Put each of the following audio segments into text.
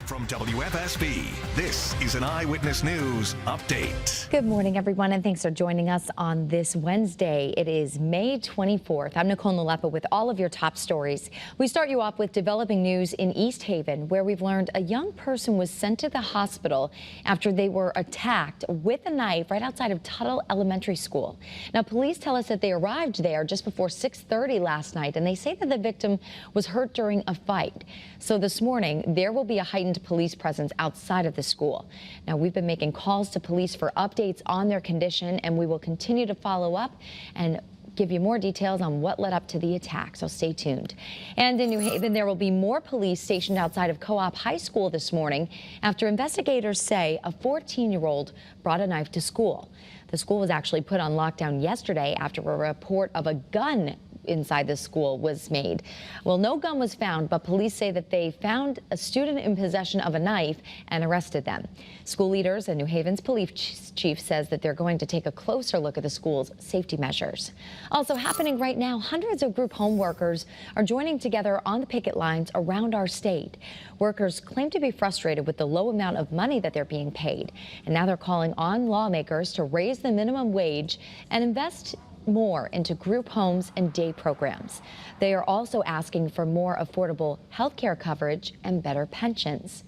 From WFSB, this is an Eyewitness News update. Good morning, everyone, and thanks for joining us on this Wednesday. It is May 24th. I'm Nicole Nalepa with all of your top stories. We start you off with developing news in East Haven, where we've learned a young person was sent to the hospital after they were attacked with a knife right outside of Tuttle Elementary School. Now, police tell us that they arrived there just before 6:30 last night, and they say that the victim was hurt during a fight. So this morning, there will be a heightened police presence outside of the school. Now, we've been making calls to police for updates on their condition, and we will continue to follow up and give you more details on what led up to the attack, so stay tuned. And in New Haven, there will be more police stationed outside of Co-op High School this morning after investigators say a 14-year-old brought a knife to school. The school was actually put on lockdown yesterday after a report of a gun inside the school was made. Well, no gun was found, but police say that they found a student in possession of a knife and arrested them. School leaders and New Haven's police chief says that they're going to take a closer look at the school's safety measures. Also happening right now, hundreds of group home workers are joining together on the picket lines around our state. Workers claim to be frustrated with the low amount of money that they're being paid, and now they're calling on lawmakers to raise the minimum wage and invest more into group homes and day programs. They are also asking for more affordable health care coverage and better pensions.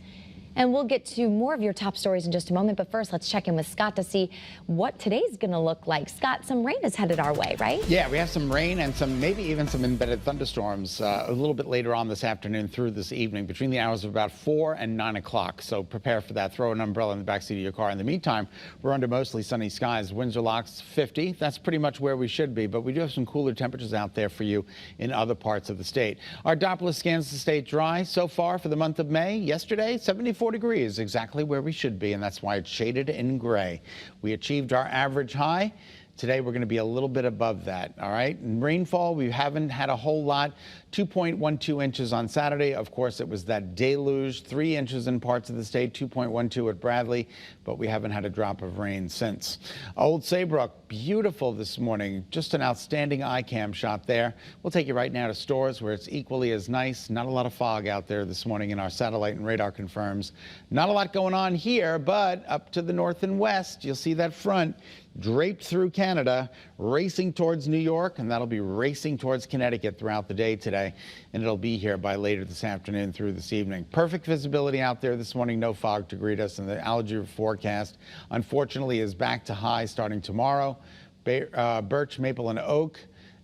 And we'll get to more of your top stories in just a moment, but first let's check in with Scott to see what today's going to look like. Scott, some rain is headed our way, right? Yeah, we have some rain and maybe even some embedded thunderstorms a little bit later on this afternoon through this evening between the hours of about 4 and 9 o'clock. So prepare for that. Throw an umbrella in the backseat of your car. In the meantime, we're under mostly sunny skies. Winds are locked 50. That's pretty much where we should be, but we do have some cooler temperatures out there for you in other parts of the state. Our Doppler scans the state dry so far for the month of May. Yesterday, 74 degrees, exactly where we should be, and that's why it's shaded in gray. We achieved our average high. Today, we're going to be a little bit above that, all right? In rainfall, we haven't had a whole lot. 2.12 inches on Saturday. Of course, it was that deluge. 3 inches in parts of the state, 2.12 at Bradley, but we haven't had a drop of rain since. Old Saybrook, beautiful this morning. Just an outstanding iCam shot there. We'll take you right now to Stores where it's equally as nice. Not a lot of fog out there this morning, and our satellite and radar confirms. Not a lot going on here, but up to the north and west, you'll see that front draped through Canada, racing towards New York, and that'll be racing towards Connecticut throughout the day today, and it'll be here by later this afternoon through this evening. Perfect visibility out there this morning, no fog to greet us, and the algae forecast, unfortunately, is back to high starting tomorrow. Birch, maple, and oak,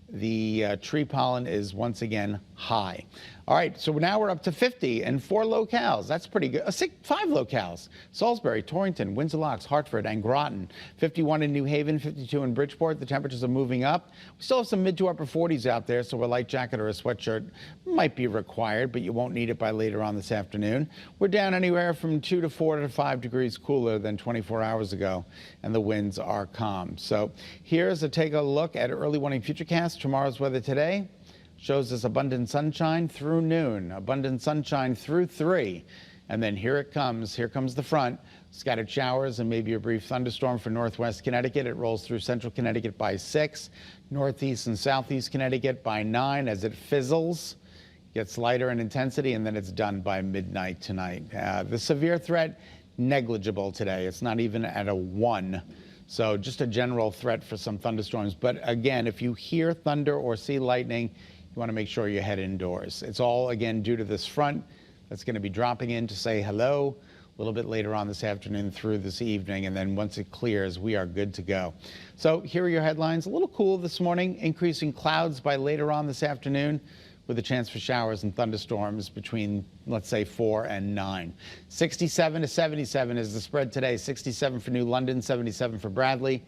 the tree pollen is once again high. All right, so now we're up to 50 in 4 locales. That's pretty good. 5 locales. Salisbury, Torrington, Windsor Locks, Hartford, and Groton. 51 in New Haven, 52 in Bridgeport. The temperatures are moving up. We still have some mid to upper 40s out there, so a light jacket or a sweatshirt might be required, but you won't need it by later on this afternoon. We're down anywhere from 2 to 4 to 5 degrees cooler than 24 hours ago, and the winds are calm. So here's take a look at early morning futurecast. Tomorrow's weather today shows us abundant sunshine through noon, abundant sunshine through 3, and then here it comes. Here comes the front. Scattered showers and maybe a brief thunderstorm for northwest Connecticut. It rolls through central Connecticut by 6, northeast and southeast Connecticut by 9 as it fizzles, gets lighter in intensity, and then it's done by midnight tonight. The severe threat, negligible today. It's not even at a 1. So just a general threat for some thunderstorms. But again, if you hear thunder or see lightning, you want to make sure you head indoors. It's all, again, due to this front that's going to be dropping in to say hello a little bit later on this afternoon through this evening, and then once it clears, we are good to go. So here are your headlines. A little cool this morning, increasing clouds by later on this afternoon with a chance for showers and thunderstorms between, let's say, 4 and 9. 67 to 77 is the spread today. 67 for New London, 77 for Bradley.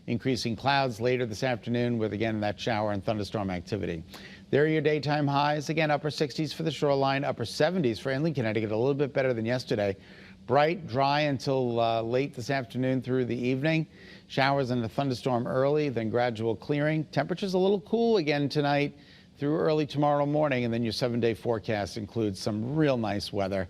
Increasing clouds later this afternoon with, again, that shower and thunderstorm activity. There are your daytime highs. Again, upper 60s for the shoreline, upper 70s for inland Connecticut, a little bit better than yesterday. Bright, dry until late this afternoon through the evening. Showers and a thunderstorm early, then gradual clearing. Temperatures a little cool again tonight through early tomorrow morning, and then your 7-day forecast includes some real nice weather.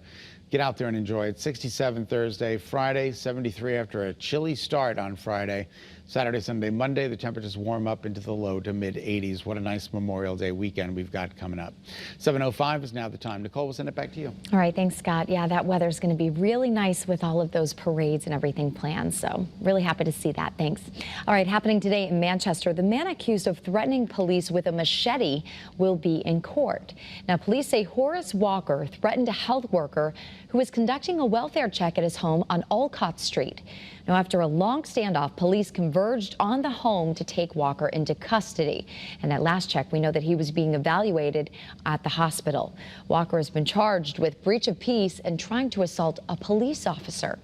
Get out there and enjoy it. 67 Thursday, Friday, 73 after a chilly start on Friday. Saturday, Sunday, Monday, the temperatures warm up into the low to mid 80s. What a nice Memorial Day weekend we've got coming up. 7:05 is now the time. Nicole, we'll send it back to you. All right, thanks, Scott. Yeah, that weather's going to be really nice with all of those parades and everything planned. So really happy to see that. Thanks. All right, happening today in Manchester, the man accused of threatening police with a machete will be in court. Now, police say Horace Walker threatened a health worker who was conducting a welfare check at his home on Olcott Street. Now, after a long standoff, police converged on the home to take Walker into custody. And at last check, we know that he was being evaluated at the hospital. Walker has been charged with breach of peace and trying to assault a police officer.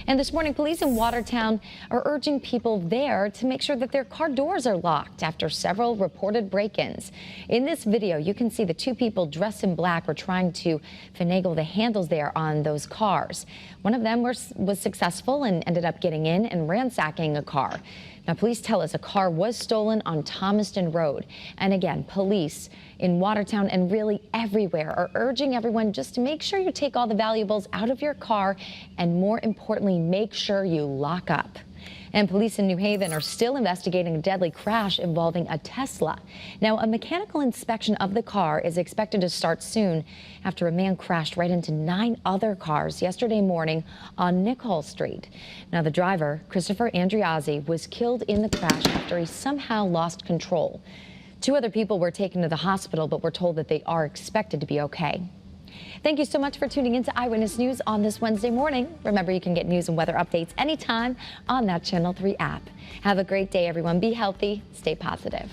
And this morning, police in Watertown are urging people there to make sure that their car doors are locked after several reported break-ins. In this video, you can see the two people dressed in black were trying to finagle the handles there on those cars. One of them was successful and ended up getting in and ransacking a car. Now, police tell us a car was stolen on Thomaston Road. And again, police in Watertown and really everywhere are urging everyone just to make sure you take all the valuables out of your car and, more importantly, make sure you lock up. And police in New Haven are still investigating a deadly crash involving a Tesla. Now, a mechanical inspection of the car is expected to start soon after a man crashed right into 9 other cars yesterday morning on Nicole Street. Now, the driver, Christopher Andriazzi, was killed in the crash after he somehow lost control. 2 other people were taken to the hospital, but we're told that they are expected to be okay. Thank you so much for tuning in to Eyewitness News on this Wednesday morning. Remember, you can get news and weather updates anytime on that Channel 3 app. Have a great day, everyone. Be healthy. Stay positive.